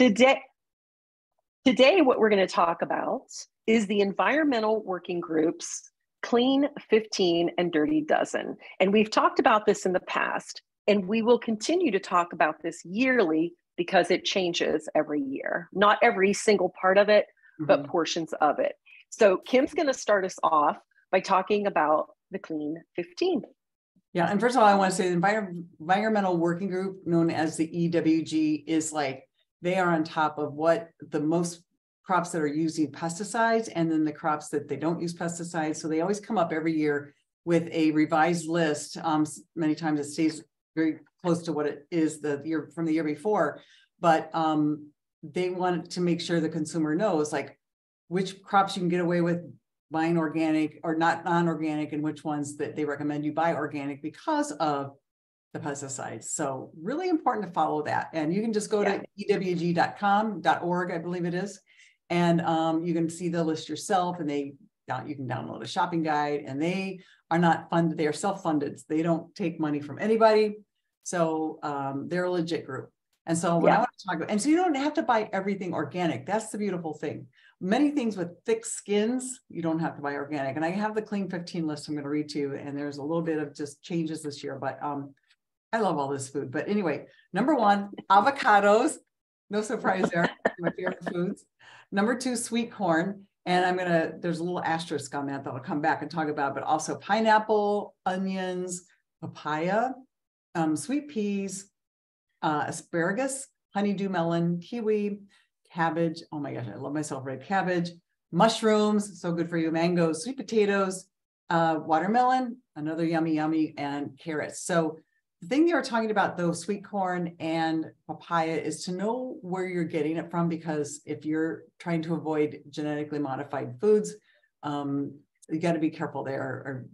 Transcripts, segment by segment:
Today, today, what we're going to talk about is the environmental working groups, Clean 15 and Dirty Dozen. And we've talked about this in the past, and we will continue to talk about this yearly because it changes every year. Not every single part of it, but portions of it. So Kim's going to start us off by talking about the Clean 15. Yeah, and first of all, I want to say the environmental working group, known as the EWG, is like, they are on top of what the most crops that are using pesticides and then the crops that they don't use pesticides. So they always come up every year with a revised list. Many times it stays very close to what it is the year from the year before, but they want to make sure the consumer knows like which crops you can get away with buying organic or not non-organic, and which ones that they recommend you buy organic because of the pesticides. So really important to follow that. And you can just go to ewg.com.org, I believe it is. And you can see the list yourself, and you can download a shopping guide, and they are not funded. They are self-funded. They don't take money from anybody. So they're a legit group. And so what I want to talk about, and so you don't have to buy everything organic. That's the beautiful thing. Many things with thick skins, you don't have to buy organic. And I have the Clean 15 list I'm going to read to you, and there's a little bit of just changes this year, but I love all this food. But anyway, number 1, avocados. No surprise there. My favorite foods. Number 2, sweet corn. And there's a little asterisk on that I'll come back and talk about, but also pineapple, onions, papaya, sweet peas, asparagus, honeydew melon, kiwi, cabbage. Oh my gosh, I love myself red cabbage, mushrooms, so good for you, mangoes, sweet potatoes, watermelon, another yummy, and carrots. So the thing they were talking about, though, sweet corn and papaya, is to know where you're getting it from, because if you're trying to avoid genetically modified foods, you got to be careful there, or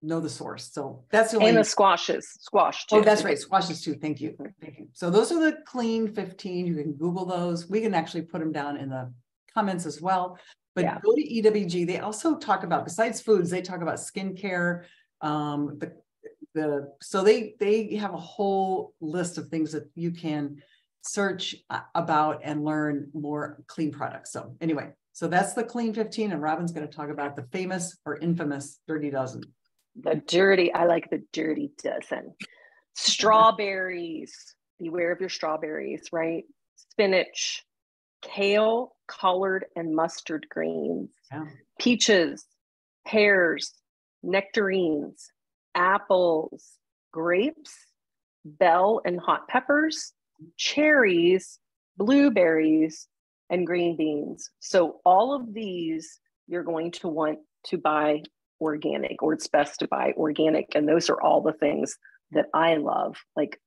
know the source. So that's the only. And the squash too. Oh, that's right, squashes too. Thank you. So those are the Clean 15. You can Google those. We can actually put them down in the comments as well. But go to EWG. They also talk about, besides foods, they talk about skincare. So they have a whole list of things that you can search about and learn more clean products. So anyway, so that's the Clean 15, and Robin's going to talk about the famous or infamous Dirty Dozen. I like the Dirty Dozen. Strawberries, beware of your strawberries, right? Spinach, kale, collard and mustard greens, peaches, pears, nectarines, apples, grapes, bell and hot peppers, cherries, blueberries, and green beans. So all of these you're going to want to buy organic, or it's best to buy organic. And those are all the things that I love. Like,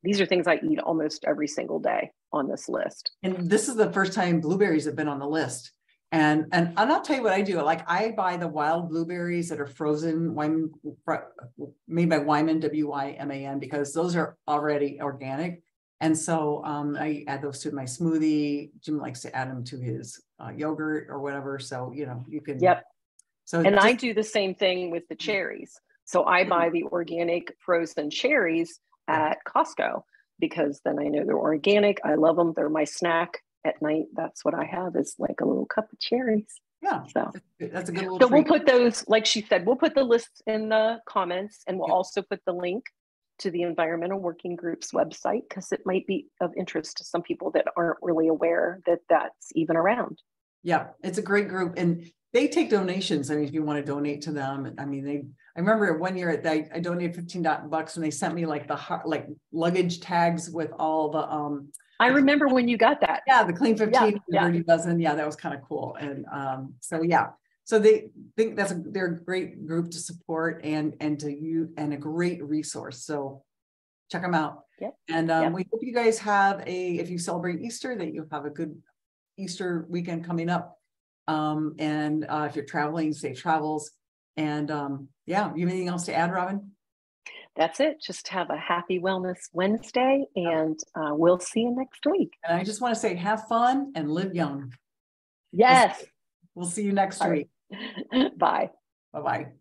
these are things I eat almost every single day on this list. And this is the first time blueberries have been on the list. And I'll tell you what I do. Like, I buy the wild blueberries that are frozen, made by Wyman, W-Y-M-A-N, because those are already organic. And so I add those to my smoothie. Jim likes to add them to his yogurt or whatever. So, you can. Yep. So I do the same thing with the cherries. So I buy the organic frozen cherries at Costco, because then I know they're organic. I love them. They're my snack at night. That's what I have, is like a little cup of cherries. Yeah. So that's a good little treat. We'll put those, like she said, we'll put the list in the comments, and we'll also put the link to the Environmental Working Group's website, because it might be of interest to some people that aren't really aware that that's even around. Yeah, it's a great group, and they take donations. I mean, if you want to donate to them, I mean, I remember one year I donated $15 and they sent me like luggage tags with all the I remember when you got that. Yeah, the Clean 15, the Dirty Dozen. Yeah, that was kind of cool. And so they think they're a great group to support and a great resource. So check them out. Yep. And we hope you guys if you celebrate Easter, that you have a good Easter weekend coming up. And if you're traveling, safe travels. And you have anything else to add, Robin? That's it. Just have a happy Wellness Wednesday, and we'll see you next week. And I just want to say, have fun and live young. Yes. We'll see you next week. Bye. Bye-bye.